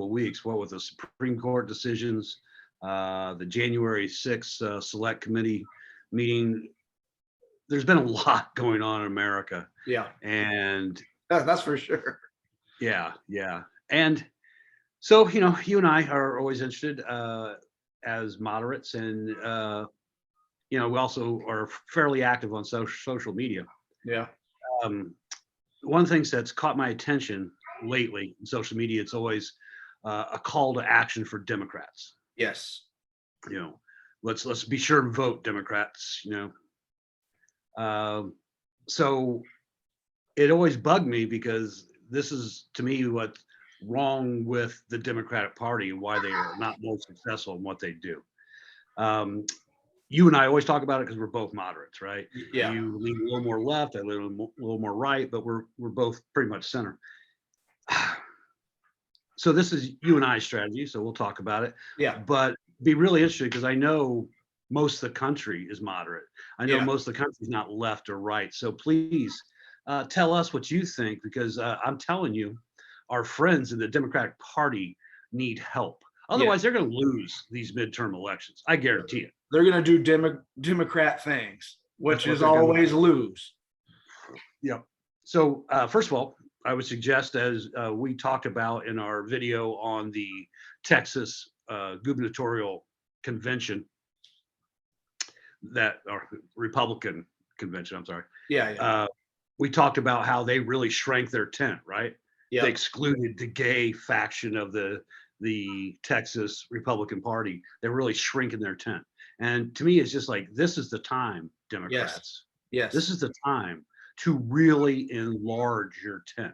weeks, what with the Supreme Court decisions, the January 6th Select Committee meeting. There's been a lot going on in America. Yeah, And that's for sure. yeah. And so, you and I are always interested as moderates, and we also are fairly active on social media. Yeah. One of the things that's caught my attention lately in social media, it's always a call to action for Democrats. Yes. Let's be sure and vote, Democrats. So it always bugged me, because this is, to me, what's wrong with the Democratic Party and why they are not more successful in what they do. You and I always talk about it because we're both moderates, right? Yeah. You lean a little more left, I lean a little more right, but we're both pretty much center. So this is you and I's strategy, so we'll talk about it. Yeah. But be really interested, because I know most of the country is moderate. I know most of the country is not left or right. So please tell us what you think, because I'm telling you, our friends in the Democratic Party need help. Otherwise, they're going to lose these midterm elections. I guarantee it. They're going to do Democrat things, which is always lose. Yep. So first of all, I would suggest, as we talked about in our video on the Texas gubernatorial convention, or Republican convention, I'm sorry. Yeah. We talked about how they really shrank their tent, right? Yeah. They excluded the gay faction of the Texas Republican Party. They're really shrinking their tent. And to me, it's just like, this is the time, Democrats. Yes. This is the time to really enlarge your tent.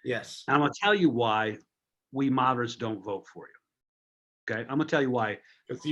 Yes. And I'm going to tell you why we moderates don't vote for you. Okay. I'm going to tell you why us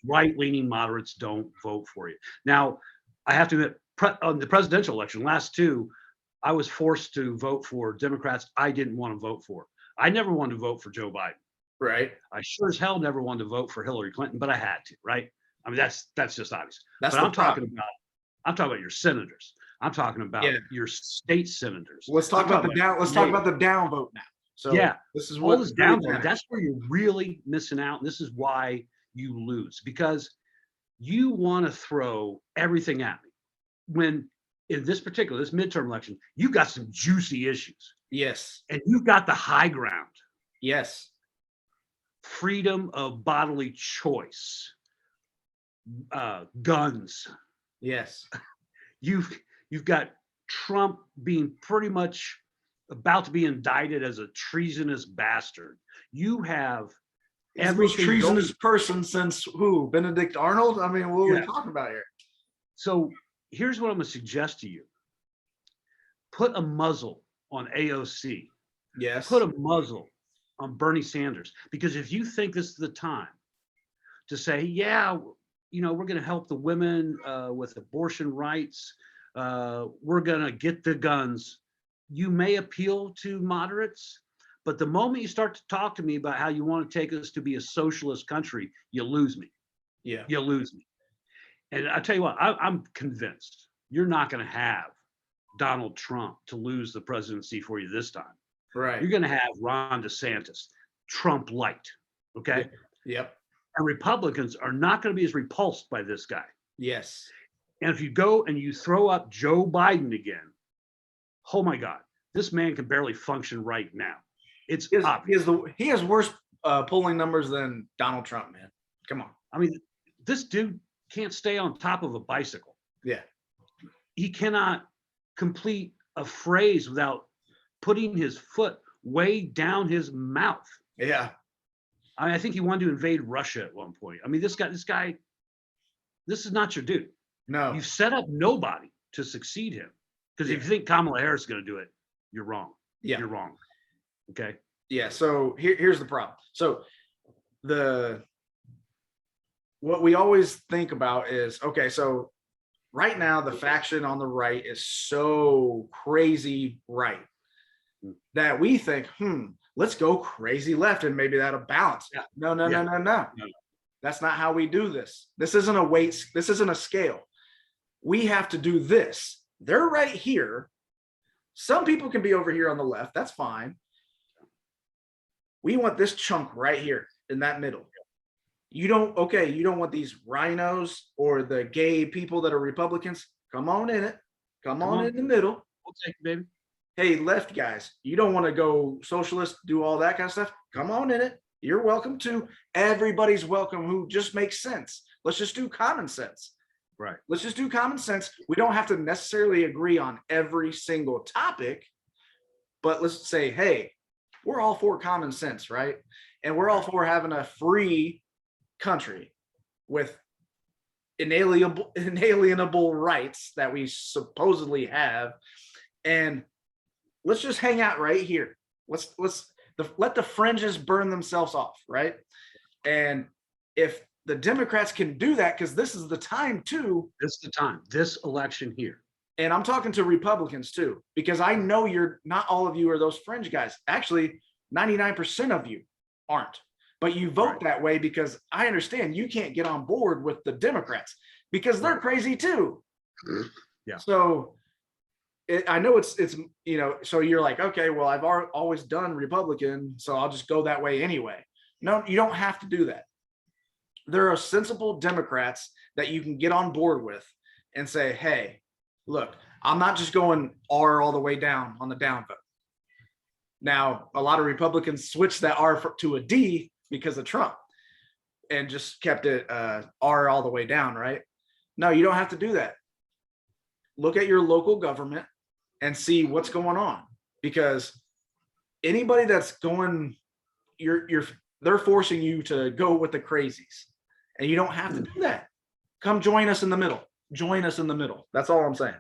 right-leaning moderates don't vote for you. Now, I have to admit, on the presidential election, last two, I was forced to vote for Democrats I didn't want to vote for. I never wanted to vote for Joe Biden. Right. I sure as hell never wanted to vote for Hillary Clinton, but I had to, right? I mean, that's just obvious. But I'm talking about your senators. I'm talking about your state senators. Let's talk about the down. Let's talk about the downvote now. So this is what all this downvote. That's where you're really missing out. And this is why you lose, because you want to throw everything at me. When in this midterm election, you got some juicy issues. Yes. And you've got the high ground. Yes. Freedom of bodily choice, guns. Yes. You've got Trump being pretty much about to be indicted as a treasonous bastard. You have every treasonous person since who? Benedict Arnold? I mean, what are we talking about here? So here's what I'm going to suggest to you. Put a muzzle on AOC. Yes. Put a muzzle on Bernie Sanders. Because if you think this is the time to say, we're going to help the women with abortion rights, we're going to get the guns, you may appeal to moderates. But the moment you start to talk to me about how you want to take us to be a socialist country, you lose me. Yeah. You lose me. And I tell you what, I'm convinced you're not going to have Donald Trump to lose the presidency for you this time. Right. You're going to have Ron DeSantis, Trump light. Okay. Yep. And Republicans are not going to be as repulsed by this guy. Yes. And if you go and you throw up Joe Biden again, oh my God, this man can barely function right now. It's obvious. He has worse polling numbers than Donald Trump, man. Come on. I mean, this dude can't stay on top of a bicycle. Yeah. He cannot complete a phrase without putting his foot way down his mouth. Yeah. I think he wanted to invade Russia at one point. I mean, this guy, this is not your dude. No. You've set up nobody to succeed him. Because if you think Kamala Harris is going to do it, you're wrong. Yeah. You're wrong. Okay. Yeah. So here's the problem. So what we always think about is, okay, so right now the faction on the right is so crazy right that we think, let's go crazy left and maybe that'll balance. Yeah. No. That's not how we do this. This isn't a weight. This isn't a scale. We have to do this. They're right here. Some people can be over here on the left. That's fine. We want this chunk right here in that middle. You don't want these rhinos or the gay people that are Republicans. Come on in it. Come on in the middle. We'll take it, baby. Hey, left guys, you don't want to go socialist, do all that kind of stuff. Come on in it. You're welcome to. Everybody's welcome who just makes sense. Let's just do common sense. Right. Let's just do common sense. We don't have to necessarily agree on every single topic, but let's say, hey, we're all for common sense, right? And we're all for having a free country with inalienable rights that we supposedly have. And let's just hang out right here. Let the fringes burn themselves off, right? And if the Democrats can do that, because this is the time too. This is the time, this election here. And I'm talking to Republicans too, because I know not all of you are those fringe guys. Actually, 99% of you aren't. But you vote that way because I understand you can't get on board with the Democrats because they're crazy too. Yeah. So I know it's so you're like, okay, well, I've always done Republican, so I'll just go that way anyway. No, you don't have to do that. There are sensible Democrats that you can get on board with and say, hey, look, I'm not just going R all the way down on the down vote. Now, a lot of Republicans switched that R to a D because of Trump and just kept it R all the way down, right? No, you don't have to do that. Look at your local government and see what's going on, because anybody that's going, they're forcing you to go with the crazies, and you don't have to do that. Come join us in the middle. Join us in the middle. That's all I'm saying.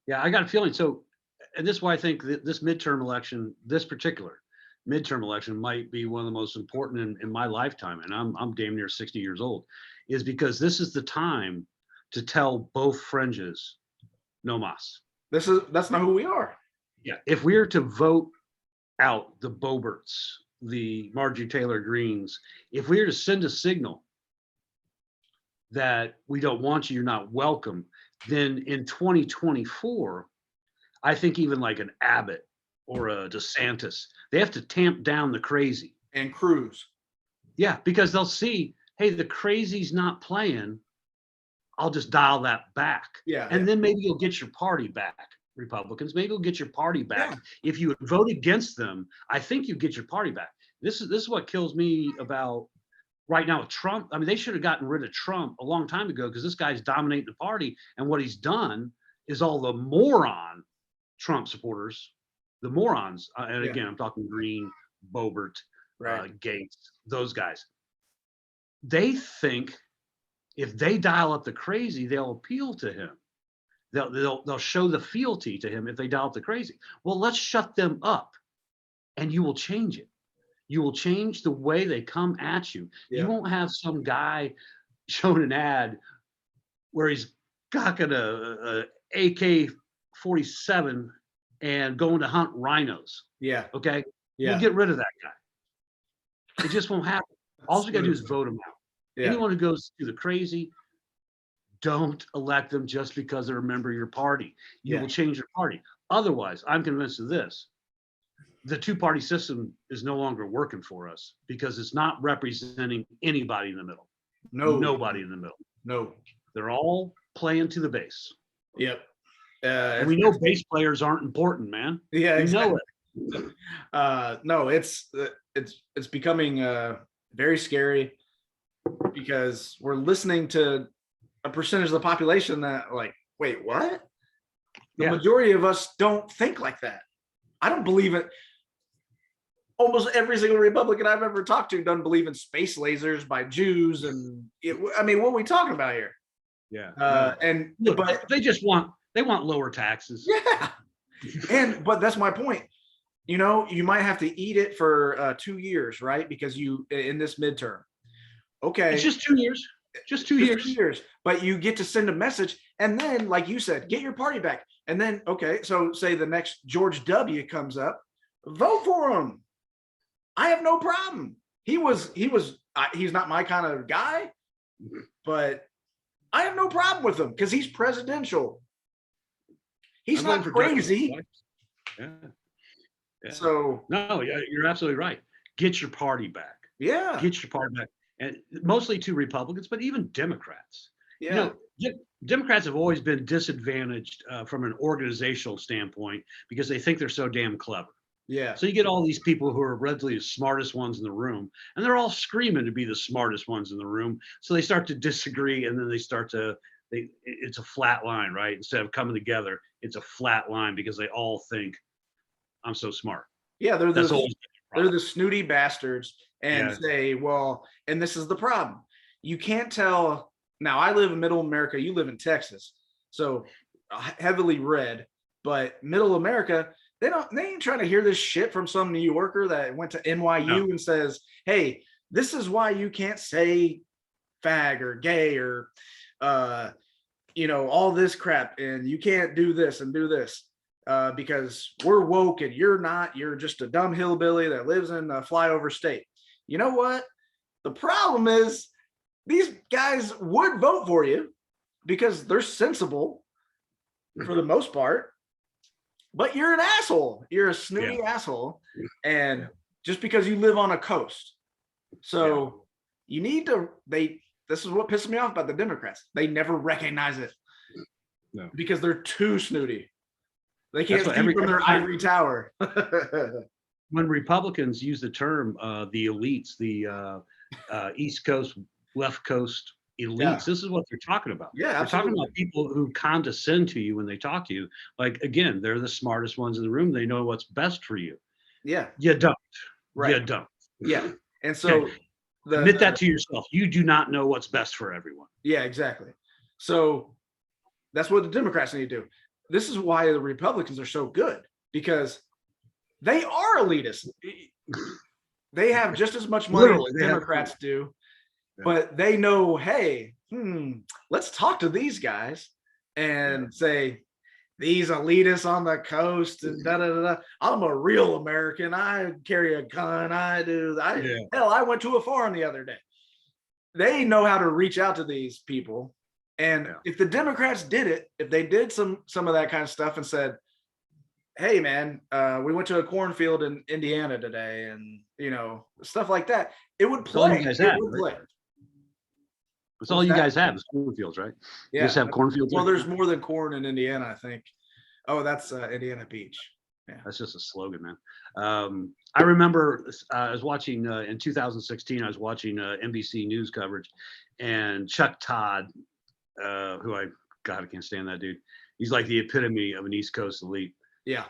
Yeah, I got a feeling. So, and this is why I think that this midterm election, this particular midterm election, might be one of the most important in my lifetime, and I'm damn near 60 years old, is because this is the time to tell both fringes, no mas. That's not who we are. Yeah, if we are to vote out the Boberts, the Marjorie Taylor Greens, if we are to send a signal that we don't want you, you're not welcome, then in 2024, I think even like an Abbott or a DeSantis, they have to tamp down the crazy. And Cruz. Yeah, because they'll see, hey, the crazy's not playing. I'll just dial that back. Yeah. And then maybe you'll get your party back, Republicans. Maybe you'll get your party back. Yeah. If you would vote against them, I think you get your party back. This is what kills me about right now with Trump. I mean, they should have gotten rid of Trump a long time ago, because this guy's dominating the party. And what he's done is all the moron Trump supporters, the morons, and again, I'm talking Green, Boebert, Gates, those guys. They think if they dial up the crazy, they'll appeal to him. They'll show the fealty to him if they dial up the crazy. Well, let's shut them up, and you will change it. You will change the way they come at you. Yeah. You won't have some guy showing an ad where he's cocking a AK-47 and going to hunt rhinos. Yeah. Okay. Yeah. We'll get rid of that guy. It just won't happen. All you got to do is vote him out. Yeah. Anyone who goes to the crazy, don't elect them just because they're a member of your party. You will change your party. Otherwise, I'm convinced of this. The two-party system is no longer working for us because it's not representing anybody in the middle. No. Nobody in the middle. No. They're all playing to the base. Yep. And we know bass players aren't important, man. Yeah, exactly. We know it. No, it's becoming very scary, because we're listening to a percentage of the population that, like, wait, what? The majority of us don't think like that. I don't believe it. Almost every single Republican I've ever talked to doesn't believe in space lasers by Jews, and I mean, what are we talking about here? Yeah. And look, but they want lower taxes. Yeah. But that's my point. You know, you might have to eat it for 2 years, right? Because in this midterm. Okay. It's just 2 years. Just 2 years. 2 years. But you get to send a message, and then, like you said, get your party back. And then, okay, so say the next George W. comes up, vote for him. I have no problem. He's not my kind of guy, but I have no problem with him because he's presidential. He's not crazy. Yeah. So no, you're absolutely right. get your party back. Yeah. Get your party back. And mostly to Republicans, but even Democrats. Yeah. You know, Democrats have always been disadvantaged from an organizational standpoint because they think they're so damn clever. Yeah. So you get all these people who are readily the smartest ones in the room, and they're all screaming to be the smartest ones in the room. So they start to disagree, and then it's a flat line, right? Instead of coming together, it's a flat line because they all think I'm so smart. Yeah, they're That's always they're the snooty bastards and Yeah. say, well, and this is the problem. You can't tell. Now, I live in middle America. You live in Texas. So heavily red, but middle America, they ain't trying to hear this shit from some New Yorker that went to NYU and says, hey, this is why you can't say fag or gay or, all this crap. And you can't do this and do this. Because we're woke and you're not. You're just a dumb hillbilly that lives in a flyover state. You know what? The problem is these guys would vote for you because they're sensible for the most part, but you're an asshole. You're a snooty asshole. And just because you live on a coast. So you need to, this is what pisses me off about the Democrats. They never recognize it because they're too snooty. They can't see from their ivory tower. When Republicans use the term the elites, the East Coast, left coast elites, this is what they're talking about. Yeah, they're talking about people who condescend to you when they talk to you. Like, again, they're the smartest ones in the room. They know what's best for you. Yeah. You don't. Right. You don't. Yeah. And so admit that to yourself. You do not know what's best for everyone. Yeah, exactly. So that's what the Democrats need to do. This is why the Republicans are so good, because they are elitist. They have just as much money as Democrats do, but they know, hey, let's talk to these guys and say, these elitists on the coast and da-da-da-da. I'm a real American. I carry a gun. Hell, I went to a farm the other day. They know how to reach out to these people. And if the Democrats did it, if they did some of that kind of stuff and said, hey, man, we went to a cornfield in Indiana today and, stuff like that, it would play. That's all you guys have is cornfields, right? Yeah. You just have cornfields. Well, there's more than corn in Indiana, I think. Oh, that's Indiana Beach. Yeah. That's just a slogan, man. I remember I was watching in 2016, I was watching NBC News coverage, and Chuck Todd, I can't stand that dude. He's like the epitome of an East Coast elite. Yeah.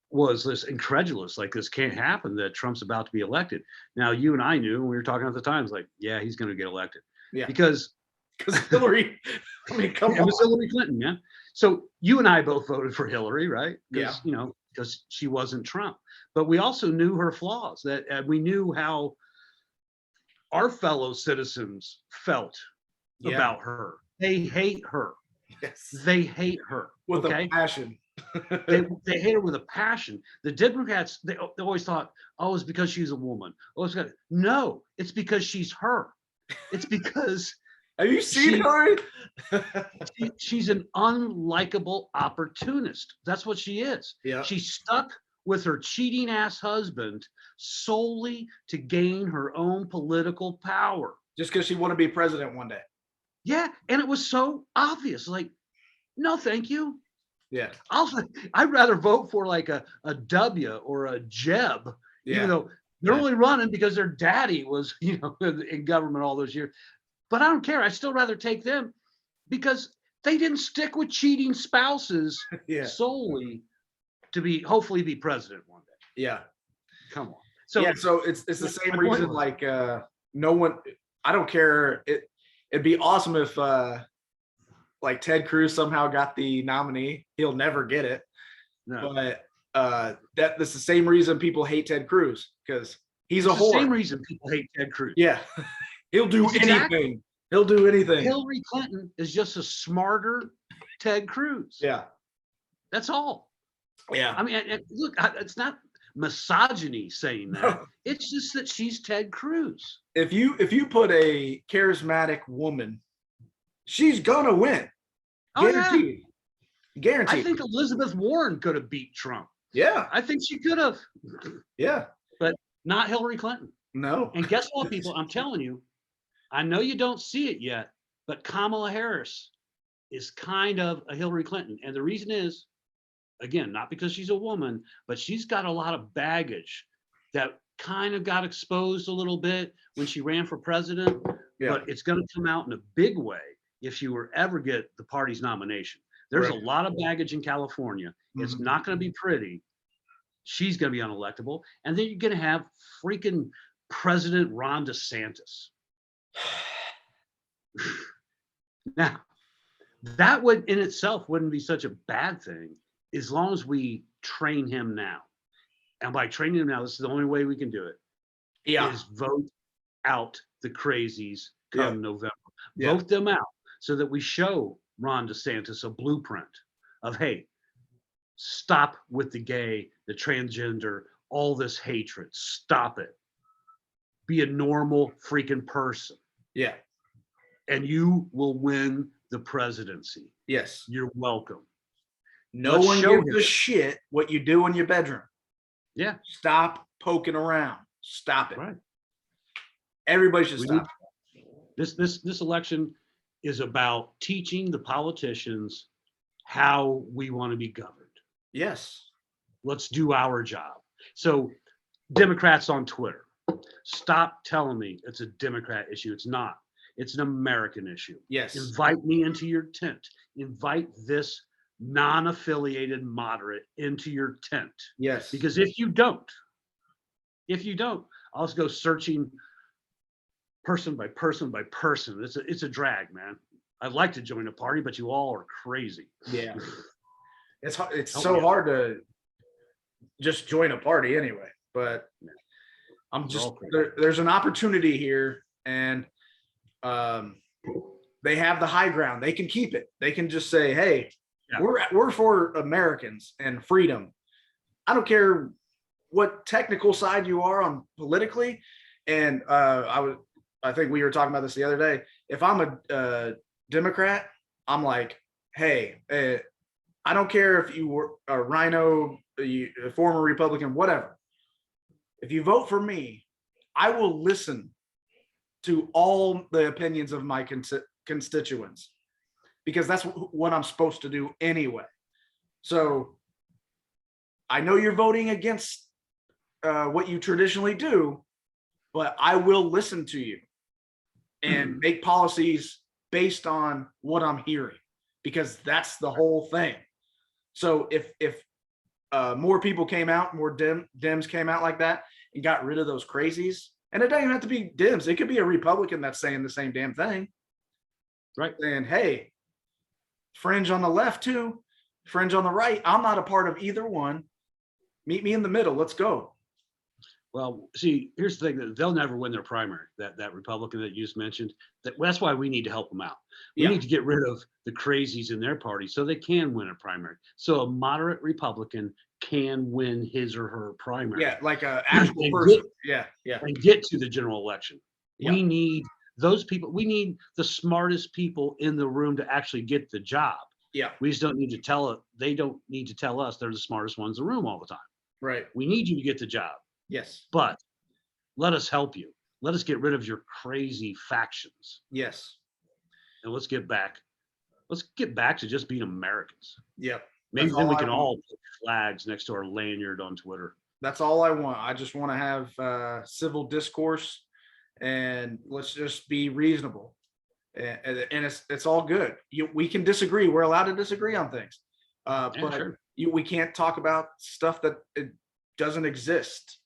Was this incredulous, like this can't happen, that Trump's about to be elected. Now, you and I knew, when we were talking at the time, it's like, yeah, he's going to get elected. Yeah. Because Hillary, it was Hillary Clinton, yeah. So you and I both voted for Hillary, right? Yeah. Because she wasn't Trump. But we also knew her flaws. That we knew how our fellow citizens felt about her. They hate her. Yes. They hate her with a passion. they hate her with a passion. The Democrats, they always thought, oh, it's because she's a woman. No, it's because she's her. It's because have you seen Hillary? She's an unlikable opportunist. That's what she is. Yeah. She's stuck with her cheating ass husband solely to gain her own political power. Just because she want to be president one day. Yeah, and it was so obvious. Like, no, thank you. Yeah. I'd rather vote for like a W or a Jeb, even though they're only running because their daddy was, in government all those years. But I don't care. I'd still rather take them because they didn't stick with cheating spouses solely to hopefully be president one day. Yeah. Come on. So it's the same reason. Like no one. I don't care. It'd be awesome if like Ted Cruz somehow got the nominee. He'll never get it. No. But that's the same reason people hate Ted Cruz, because he's a whore. The same reason people hate Ted Cruz. Yeah. He'll do anything. He'll do anything. Hillary Clinton is just a smarter Ted Cruz. Yeah. That's all. Yeah. I mean, look, it's not misogyny saying that. No. It's just that she's Ted Cruz. If you put a charismatic woman, she's gonna win. Guaranteed. Guaranteed. I think Elizabeth Warren could have beat Trump. Yeah. I think she could have. Yeah. But not Hillary Clinton. No. And guess what, people? I'm telling you, I know you don't see it yet, but Kamala Harris is kind of a Hillary Clinton. And the reason is, again, not because she's a woman, but she's got a lot of baggage that kind of got exposed a little bit when she ran for president. Yeah. But it's going to come out in a big way if she were ever get the party's nomination. There's Right. a lot of baggage in California. It's Mhm. not going to be pretty. She's going to be unelectable. And then you're going to have freaking President Ron DeSantis. Now, that would in itself wouldn't be such a bad thing as long as we train him now. And by training him now, this is the only way we can do it, Yeah. is vote out the crazies come November. Yeah. Vote them out so that we show Ron DeSantis a blueprint of, hey, stop with the gay, the transgender, all this hatred. Stop it. Be a normal freaking person, Yeah. and you will win the presidency. Yes. You're welcome. No Let's one show gives him. a shit what you do in your bedroom. Yeah, Stop poking around. Stop it. right. Everybody should We stop. This election is about teaching the politicians how we want to be governed. Yes. Let's do our job. So, Democrats on Twitter, stop telling me it's a Democrat issue. It's not. It's an American issue. Yes. Invite me into your tent. Invite this non-affiliated moderate into your tent. Yes. Because if you don't, I'll just go searching person by person by person. It's a drag, man. I'd like to join a party, but you all are crazy. Yeah. It's Oh, so yeah. hard to just join a party anyway. But I'm We're just all crazy. there's an opportunity here, and they have the high ground. They can keep it. They can just say, "Hey, Yeah. we're for Americans and freedom. I don't care what technical side you are on politically." And I think we were talking about this the other day. If I'm a Democrat, I'm like, "Hey, I don't care if you were a rhino, a former Republican, whatever. If you vote for me, I will listen to all the opinions of my constituents, because that's what I'm supposed to do anyway. So I know you're voting against what you traditionally do, but I will listen to you and make policies based on what I'm hearing, because that's the whole thing." So if more people came out, more Dems came out like that and got rid of those crazies, and it doesn't even have to be Dems. It could be a Republican that's saying the same damn thing. Right. Saying, "Hey, fringe on the left too, fringe on the right. I'm not a part of either one. Meet me in the middle. Let's go." Well, see, here's the thing: that they'll never win their primary. That Republican that you just mentioned. That's why we need to help them out. We Yeah. need to get rid of the crazies in their party so they can win a primary. So a moderate Republican can win his or her primary. Yeah, like a actual And person. Yeah. and get to the general election. Yeah. We need those people. We need the smartest people in the room to actually get the job. Yeah. We just don't need to tell it. They don't need to tell us they're the smartest ones in the room all the time. Right. We need you to get the job, Yes. but let us help you. Let us get rid of your crazy factions, Yes. and let's get back. Let's get back to just being Americans. Yep. Maybe That's then we all I can want. all put flags next to our lanyard on Twitter. That's all I want. I just want to have civil discourse, and let's just be reasonable. And it's all good. We can disagree. We're allowed to disagree on things, Yeah, but sure. we can't talk about stuff that it doesn't exist,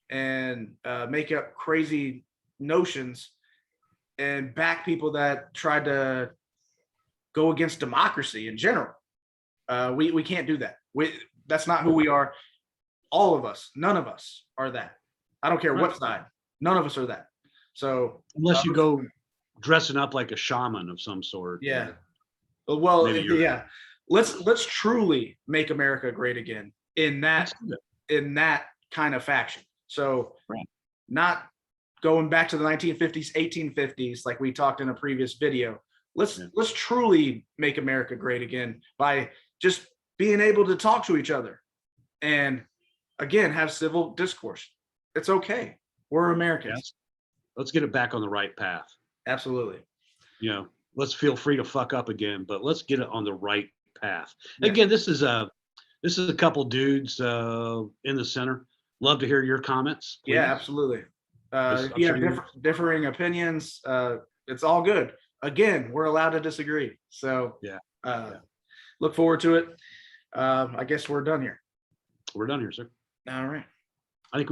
and make up crazy notions and back people that tried to go against democracy in general. We can't do that. That's not who we are. All of us, none of us are that. I don't care Right. what side. None of us are that. So Unless you go dressing up like a shaman of some sort. yeah. Well, Maybe you're- yeah. Let's truly make America great again in Let's that do that. kind of faction. So Right. not going back to the 1950s, 1850s, like we talked in a previous video. Let's truly make America great again by just being able to talk to each other and again have civil discourse. It's okay. We're Americans. Yes. Let's get it back on the right path. Absolutely. You know, let's feel free to fuck up again, but let's get it on the right path. Yes. Again, this is a couple dudes in the center. Love to hear your comments. Please. Yeah, absolutely. Yes, If I'm you sure have you- differing opinions, it's all good. Again, we're allowed to disagree. So Yeah. look forward to it. I guess we're done here. We're done here, sir. All right.